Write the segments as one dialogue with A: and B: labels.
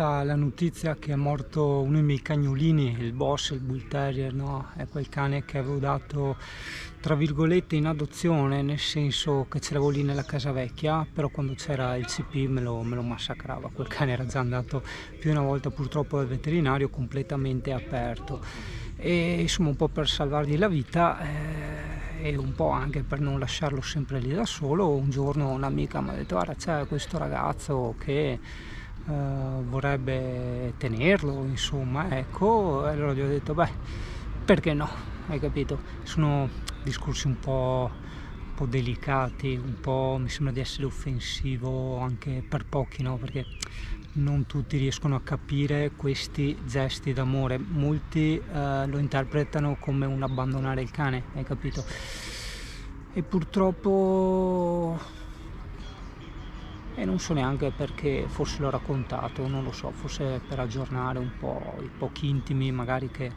A: arrivata la notizia che è morto uno dei miei cagnolini, il Boss, il Bull Terrier, no? È quel cane che avevo dato, tra virgolette, in adozione, nel senso che ce l'avevo lì nella casa vecchia, però quando c'era il CP me lo massacrava. Quel cane era già andato più di una volta purtroppo dal veterinario completamente aperto. E insomma, un po' per salvargli la vita e un po' anche per non lasciarlo sempre lì da solo, un giorno un'amica mi ha detto: guarda, c'è questo ragazzo che vorrebbe tenerlo, insomma, ecco. E allora gli ho detto: beh, perché no, hai capito? Sono discorsi un po' delicati, un po' mi sembra di essere offensivo anche per pochi, no? Perché non tutti riescono a capire questi gesti d'amore, molti lo interpretano come un abbandonare il cane, hai capito? E purtroppo, e non so neanche perché forse l'ho raccontato, non lo so, forse per aggiornare un po' i pochi intimi magari che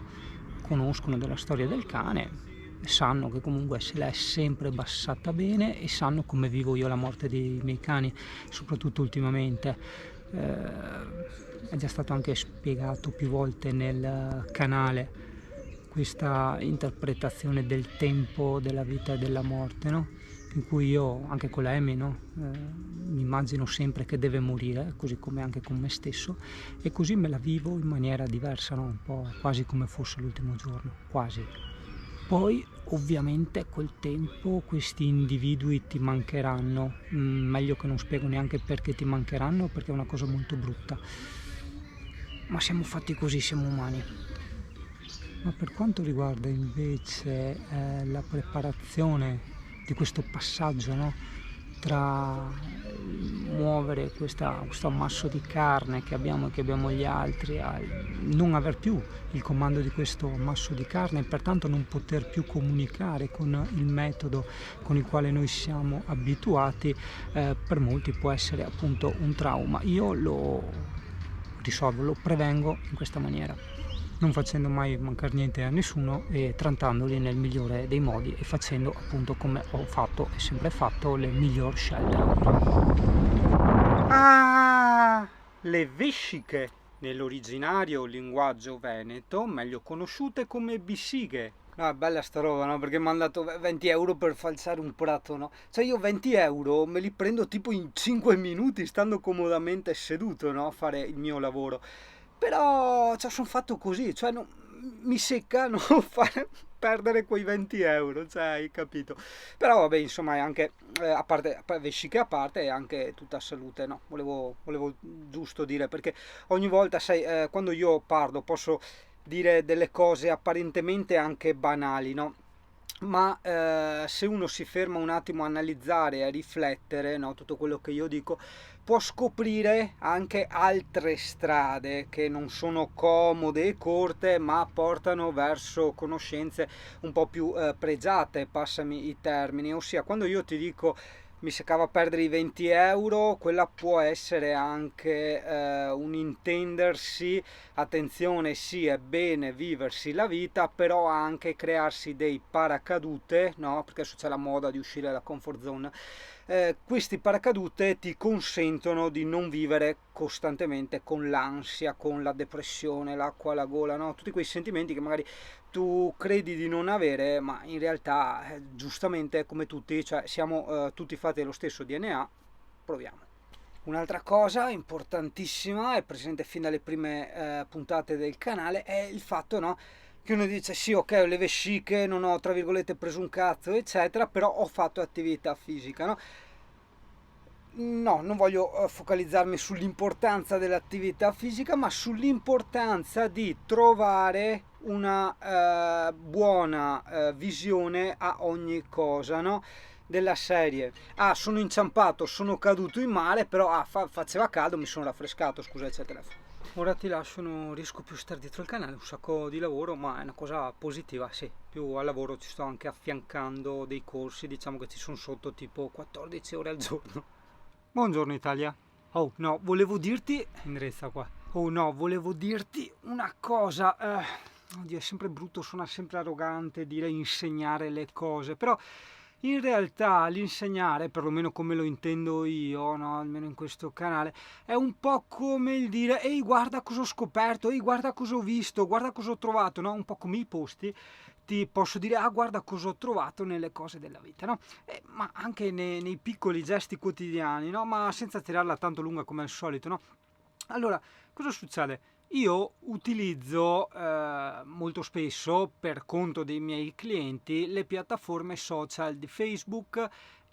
A: conoscono della storia del cane, sanno che comunque se l'è sempre passata bene e sanno come vivo io la morte dei miei cani, soprattutto ultimamente. È già stato anche spiegato più volte nel canale questa interpretazione del tempo, della vita e della morte, no? In cui io, anche con la Amy, no? Mi immagino sempre che deve morire, così come anche con me stesso, e così me la vivo in maniera diversa, no? Un po' quasi come fosse l'ultimo giorno, quasi. Poi ovviamente col tempo questi individui ti mancheranno, meglio che non spiego neanche perché ti mancheranno, perché è una cosa molto brutta, ma siamo fatti così, siamo umani. Ma per quanto riguarda invece la preparazione di questo passaggio, no? Tra muovere questo ammasso di carne che abbiamo e che abbiamo gli altri, a non aver più il comando di questo ammasso di carne e pertanto non poter più comunicare con il metodo con il quale noi siamo abituati, per molti può essere appunto un trauma. Io lo risolvo, lo prevengo in questa maniera, non facendo mai mancare niente a nessuno e trattandoli nel migliore dei modi e facendo appunto come ho fatto e sempre fatto le migliori scelte. Ah, le vesciche, nell'originario linguaggio veneto, meglio conosciute come bisighe. Ah, bella sta roba, no? Perché mi hanno dato 20 euro per falciare un prato, no? Cioè io 20 euro me li prendo tipo in 5 minuti stando comodamente seduto, no? A fare il mio lavoro. Però cioè, sono fatto così, cioè mi secca non fare perdere quei 20 euro, cioè hai capito. Però vabbè, insomma, è anche, vesciche a parte, è anche tutta salute, no? Volevo giusto dire, perché ogni volta, sai, quando io parlo posso dire delle cose apparentemente anche banali, no? Ma se uno si ferma un attimo a analizzare e a riflettere, no, tutto quello che io dico, può scoprire anche altre strade che non sono comode e corte, ma portano verso conoscenze un po' più pregiate, passami i termini. Ossia, quando io ti dico mi seccava perdere i 20 euro, quella può essere anche un intendersi, attenzione, sì, è bene viversi la vita, però anche crearsi dei paracadute, no? Perché adesso c'è la moda di uscire dalla comfort zone. Questi paracadute ti consentono di non vivere costantemente con l'ansia, con la depressione, l'acqua alla gola, no? Tutti quei sentimenti che magari tu credi di non avere, ma in realtà, giustamente, come tutti, cioè siamo tutti fatti dello stesso DNA, proviamo. Un'altra cosa importantissima, è presente fin dalle prime puntate del canale, è il fatto, no, che uno dice sì, ok, ho le vesciche, non ho tra virgolette preso un cazzo, eccetera, però ho fatto attività fisica, no? No, non voglio focalizzarmi sull'importanza dell'attività fisica, ma sull'importanza di trovare una buona visione a ogni cosa, no? Della serie. Ah, sono inciampato, sono caduto in mare, però faceva caldo, mi sono raffrescato, scusa, c'è il telefono. Ora ti lascio, non riesco più a stare dietro il canale, un sacco di lavoro, ma è una cosa positiva, sì. Più al lavoro ci sto anche affiancando dei corsi, diciamo che ci sono sotto tipo 14 ore al giorno. Buongiorno Italia. Oh no, volevo dirti... Indrezza qua. Oh no, volevo dirti una cosa. Oddio, è sempre brutto, suona sempre arrogante dire insegnare le cose, però In realtà l'insegnare, perlomeno come lo intendo io, no? Almeno in questo canale, è un po' come il dire ehi guarda cosa ho scoperto, ehi guarda cosa ho visto, guarda cosa ho trovato, no? Un po' come i posti, ti posso dire ah guarda cosa ho trovato nelle cose della vita, no? Ma anche nei piccoli gesti quotidiani, no? Ma senza tirarla tanto lunga come al solito, no? Allora, cosa succede? Io utilizzo molto spesso per conto dei miei clienti le piattaforme social di Facebook,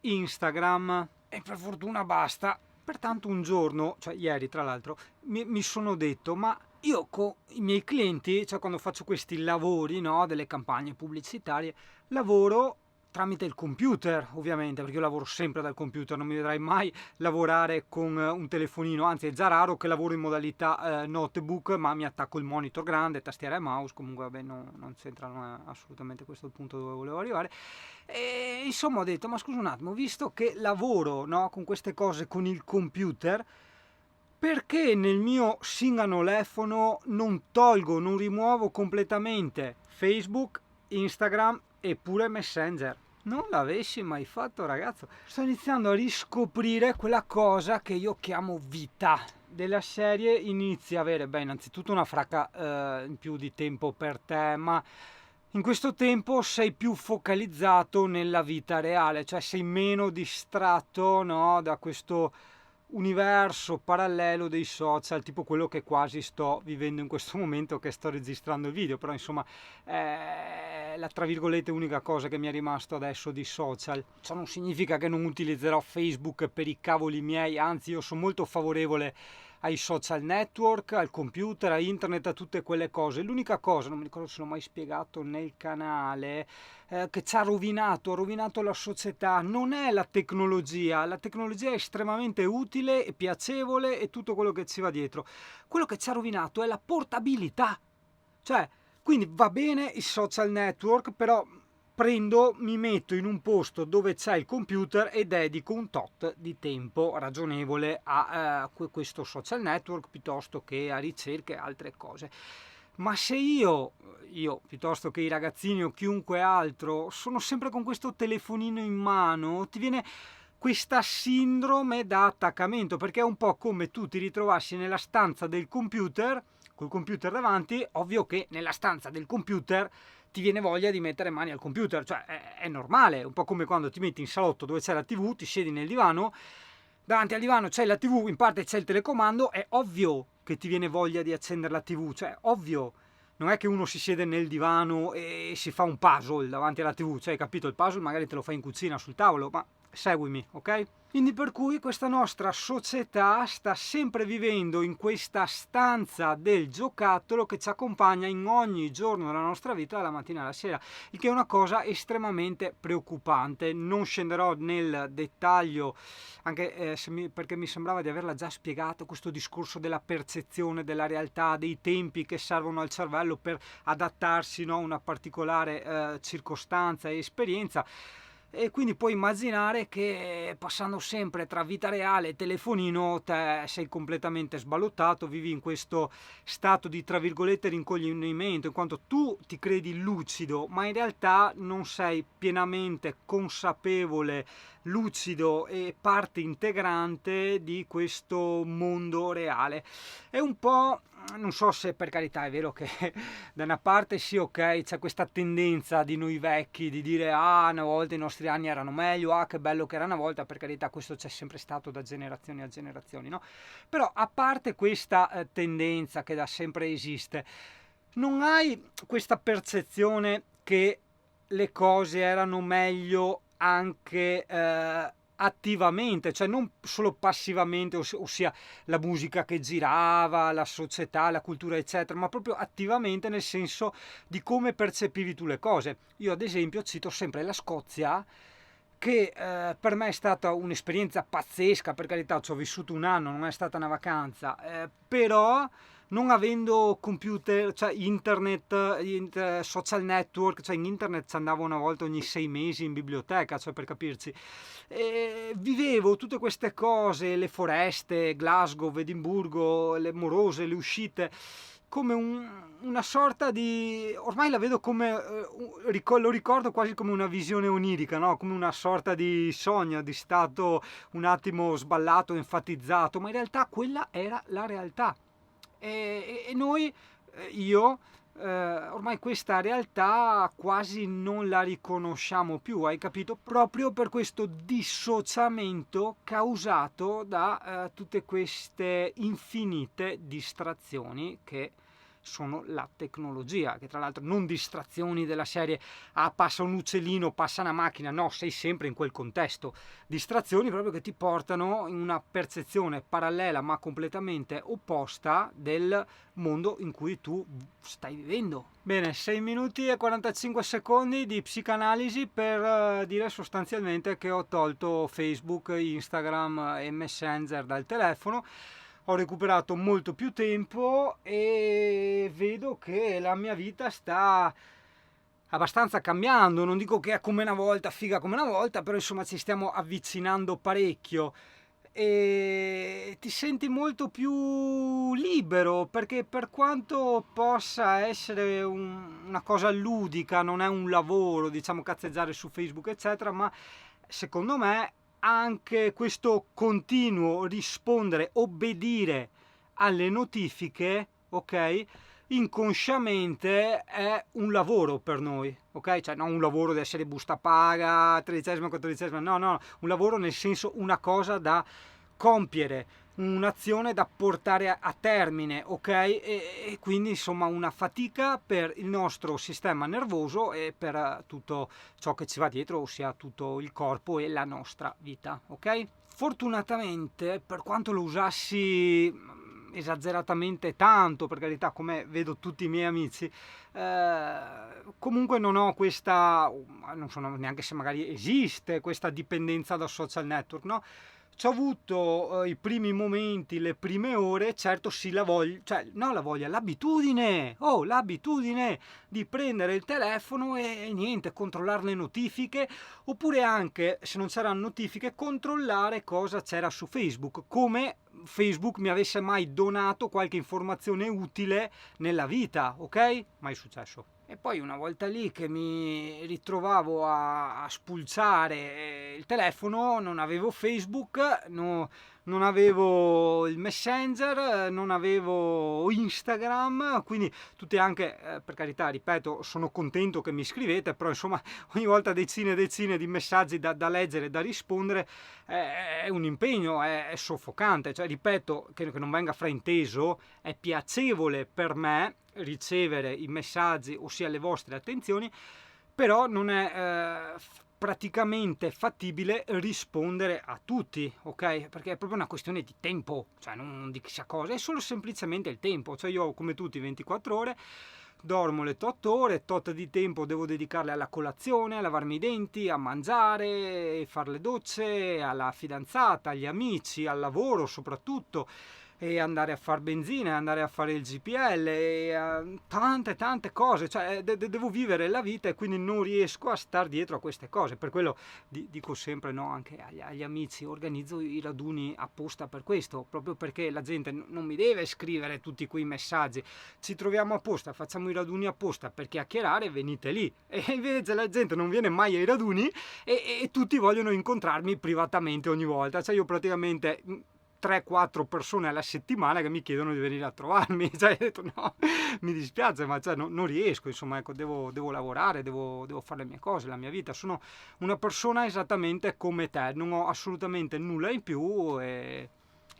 A: Instagram e per fortuna basta. Pertanto un giorno, cioè ieri tra l'altro, mi sono detto ma io con i miei clienti, cioè quando faccio questi lavori, no, delle campagne pubblicitarie, lavoro tramite il computer ovviamente, perché io lavoro sempre dal computer, non mi vedrai mai lavorare con un telefonino, anzi è già raro che lavoro in modalità notebook, ma mi attacco il monitor grande, tastiera e mouse, comunque vabbè non c'entra assolutamente questo è il punto dove volevo arrivare. E insomma ho detto, ma scusa un attimo, visto che lavoro, no, con queste cose con il computer, perché nel mio singanolefono non tolgo, non rimuovo completamente Facebook, Instagram e pure Messenger? Non l'avessi mai fatto, ragazzo. Sto iniziando a riscoprire quella cosa che io chiamo vita. Della serie inizi a avere, beh, innanzitutto una fracca in più di tempo per te, ma in questo tempo sei più focalizzato nella vita reale, cioè sei meno distratto, no, da questo universo parallelo dei social, tipo quello che quasi sto vivendo in questo momento che sto registrando il video, però insomma è la tra virgolette unica cosa che mi è rimasto adesso di social. Ciò non significa che non utilizzerò Facebook per i cavoli miei, anzi io sono molto favorevole ai social network, al computer, a internet, a tutte quelle cose. L'unica cosa, non mi ricordo se l'ho mai spiegato nel canale, che ci ha rovinato la società, non è la tecnologia è estremamente utile e piacevole e tutto quello che ci va dietro. Quello che ci ha rovinato è la portabilità, cioè, quindi va bene i social network, però mi metto in un posto dove c'è il computer e dedico un tot di tempo ragionevole a questo social network piuttosto che a ricerche e altre cose. Ma se io piuttosto che i ragazzini o chiunque altro, sono sempre con questo telefonino in mano, ti viene questa sindrome da attaccamento, perché è un po' come tu ti ritrovassi nella stanza del computer, col computer davanti, ovvio che nella stanza del computer ti viene voglia di mettere mani al computer, cioè è normale, un po' come quando ti metti in salotto dove c'è la TV, ti siedi nel divano, davanti al divano c'è la TV, in parte c'è il telecomando, è ovvio che ti viene voglia di accendere la TV, cioè ovvio. Non è che uno si siede nel divano e si fa un puzzle davanti alla TV, cioè hai capito, il puzzle magari te lo fai in cucina sul tavolo, ma seguimi, ok? Quindi per cui questa nostra società sta sempre vivendo in questa stanza del giocattolo che ci accompagna in ogni giorno della nostra vita dalla mattina alla sera, il che è una cosa estremamente preoccupante. Non scenderò nel dettaglio anche perché mi sembrava di averla già spiegato questo discorso della percezione della realtà, dei tempi che servono al cervello per adattarsi, no, a una particolare circostanza e esperienza. E quindi puoi immaginare che passando sempre tra vita reale e telefonino te sei completamente sballottato, vivi in questo stato di tra virgolette rincoglionimento, in quanto tu ti credi lucido, ma in realtà non sei pienamente consapevole, lucido e parte integrante di questo mondo reale. È un po', non so se per carità è vero che da una parte sì, ok, c'è questa tendenza di noi vecchi di dire ah, una volta i nostri anni erano meglio, ah, che bello che era una volta, per carità questo c'è sempre stato da generazioni a generazioni, no? Però a parte questa tendenza che da sempre esiste, non hai questa percezione che le cose erano meglio anche attivamente, cioè non solo passivamente, ossia la musica che girava, la società, la cultura eccetera, ma proprio attivamente nel senso di come percepivi tu le cose. Io ad esempio cito sempre la Scozia, che per me è stata un'esperienza pazzesca, per carità ci ho vissuto un anno, non è stata una vacanza, però non avendo computer, cioè internet, social network, cioè in internet ci andavo una volta ogni 6 mesi in biblioteca, cioè per capirci, e vivevo tutte queste cose, le foreste, Glasgow, Edimburgo, le morose, le uscite, come una sorta di, ormai la vedo come, lo ricordo quasi come una visione onirica, no? Come una sorta di sogno, di stato un attimo sballato, enfatizzato, ma in realtà quella era la realtà. E noi, io, ormai questa realtà quasi non la riconosciamo più, hai capito? Proprio per questo dissociamento causato da tutte queste infinite distrazioni che sono la tecnologia, che tra l'altro non distrazioni della serie passa un uccellino, passa una macchina, no, sei sempre in quel contesto, distrazioni proprio che ti portano in una percezione parallela ma completamente opposta del mondo in cui tu stai vivendo. Bene, 6 minuti e 45 secondi di psicanalisi per dire sostanzialmente che ho tolto Facebook, Instagram e Messenger dal telefono. Ho recuperato molto più tempo e vedo che la mia vita sta abbastanza cambiando. Non dico che è come una volta, figa come una volta, però insomma ci stiamo avvicinando parecchio e ti senti molto più libero, perché per quanto possa essere una cosa ludica, non è un lavoro, diciamo, cazzeggiare su Facebook eccetera, ma secondo me anche questo continuo rispondere, obbedire alle notifiche, ok? Inconsciamente è un lavoro per noi, ok? Cioè non un lavoro di essere busta paga, 13esima, 14esima, no, un lavoro nel senso una cosa da compiere, un'azione da portare a termine, ok? E quindi insomma una fatica per il nostro sistema nervoso e per tutto ciò che ci va dietro, ossia tutto il corpo e la nostra vita, ok? Fortunatamente, per quanto lo usassi esageratamente tanto, per carità, come vedo tutti i miei amici, comunque non ho questa, non so neanche se magari esiste questa dipendenza da social network, no? Ci ho avuto i primi momenti, le prime ore, certo sì la voglia, cioè no la voglia, l'abitudine, l'abitudine di prendere il telefono e niente, controllare le notifiche, oppure anche, se non c'erano notifiche, controllare cosa c'era su Facebook, come Facebook mi avesse mai donato qualche informazione utile nella vita, ok? Mai successo. E poi una volta lì che mi ritrovavo a spulciare il telefono, non avevo Facebook, non avevo il Messenger, non avevo Instagram, quindi tutte anche, per carità, ripeto, sono contento che mi scrivete, però insomma ogni volta decine e decine di messaggi da leggere, da rispondere, è un impegno, è soffocante, cioè ripeto, che non venga frainteso, è piacevole per me ricevere i messaggi, ossia le vostre attenzioni, però non è praticamente fattibile rispondere a tutti, ok? Perché è proprio una questione di tempo, cioè non di chissà cosa, è solo semplicemente il tempo, cioè io come tutti 24 ore, dormo le 8 ore, tot di tempo devo dedicarle alla colazione, a lavarmi i denti, a mangiare, fare le docce, alla fidanzata, agli amici, al lavoro soprattutto, e andare a fare benzina, andare a fare il GPL, e tante cose, cioè devo vivere la vita e quindi non riesco a star dietro a queste cose, per quello dico sempre no anche agli amici, organizzo i raduni apposta per questo, proprio perché la gente non mi deve scrivere tutti quei messaggi, ci troviamo apposta, facciamo i raduni apposta per chiacchierare, venite lì, e invece la gente non viene mai ai raduni e tutti vogliono incontrarmi privatamente ogni volta, cioè io praticamente 3-4 persone alla settimana che mi chiedono di venire a trovarmi, cioè ho detto no, mi dispiace, ma cioè, non riesco, insomma, ecco, devo lavorare, devo fare le mie cose, la mia vita, sono una persona esattamente come te, non ho assolutamente nulla in più e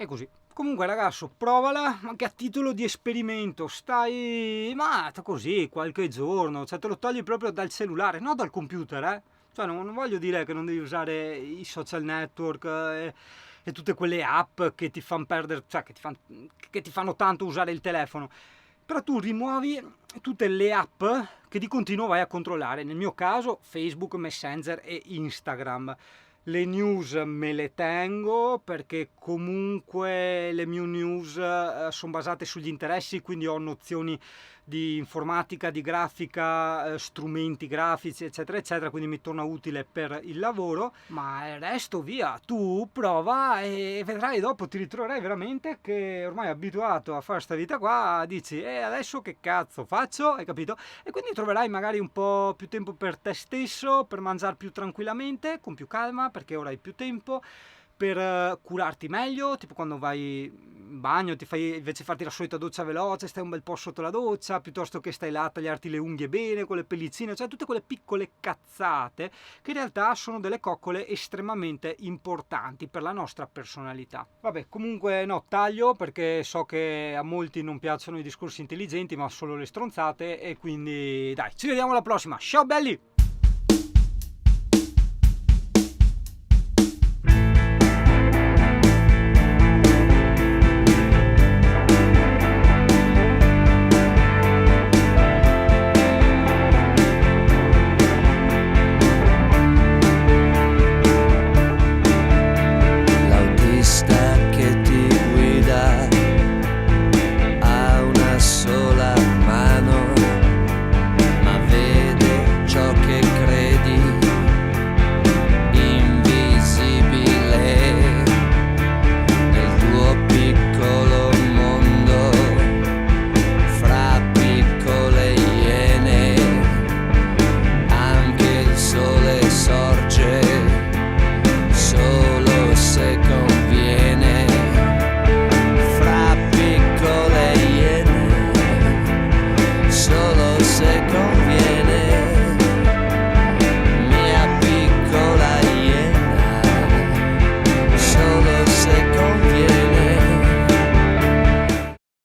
A: così. Comunque ragazzo, provala anche a titolo di esperimento, stai così qualche giorno, cioè te lo togli proprio dal cellulare, non dal computer, cioè non voglio dire che non devi usare i social network e tutte quelle app che ti fanno perdere, cioè che ti fanno tanto usare il telefono, però tu rimuovi tutte le app che di continuo vai a controllare, nel mio caso Facebook, Messenger e Instagram. Le news me le tengo perché comunque le mie news sono basate sugli interessi, quindi ho nozioni di informatica, di grafica, strumenti grafici, eccetera, eccetera, quindi mi torna utile per il lavoro, ma il resto via, tu prova e vedrai dopo, ti ritroverai veramente che ormai abituato a fare sta vita qua, dici, adesso che cazzo faccio, hai capito? E quindi troverai magari un po' più tempo per te stesso, per mangiare più tranquillamente, con più calma, perché ora hai più tempo, per curarti meglio, tipo quando vai in bagno, ti fai, invece di farti la solita doccia veloce, stai un bel po' sotto la doccia, piuttosto che stai là a tagliarti le unghie bene, con le pellicine, cioè tutte quelle piccole cazzate che in realtà sono delle coccole estremamente importanti per la nostra personalità. Vabbè, comunque no, taglio perché so che a molti non piacciono i discorsi intelligenti, ma solo le stronzate, e quindi dai, ci vediamo alla prossima, ciao belli!